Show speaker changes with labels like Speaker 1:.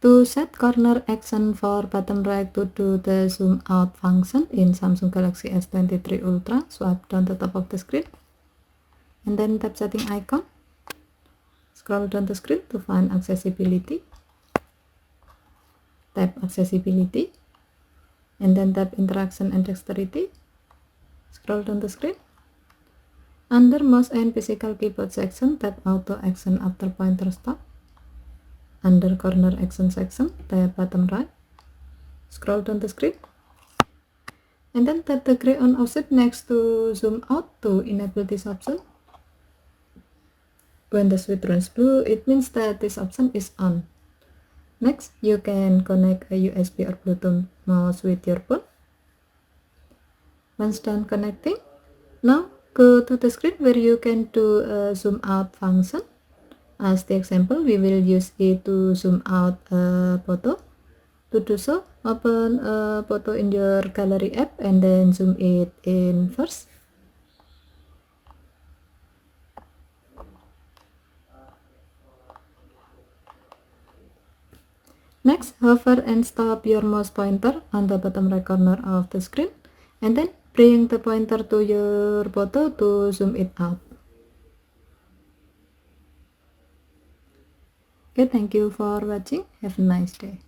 Speaker 1: To set corner action for bottom right to do the zoom out function in Samsung Galaxy S23 Ultra, swipe down the top of the screen and then tap setting icon. Scroll down the screen to find accessibility. Tap accessibility and then tap interaction and dexterity. Scroll down the screen. Under mouse and physical keyboard section, tap auto action after pointer stop. Under corner action section, tap bottom right. Scroll down the screen and then tap the gray on offset next to zoom out to enable this option. When the switch turns blue, it means that this option is on. Next, you can connect a USB or Bluetooth mouse with your phone. Once done connecting, now go to the screen where you can do a zoom out function. As the example, we will use it to zoom out a photo. To do so, open a photo in your gallery app and then zoom it in first. Next, hover and stop your mouse pointer on the bottom right corner of the screen and then bring the pointer to your photo to zoom it out. Okay, thank you for watching. Have a nice day.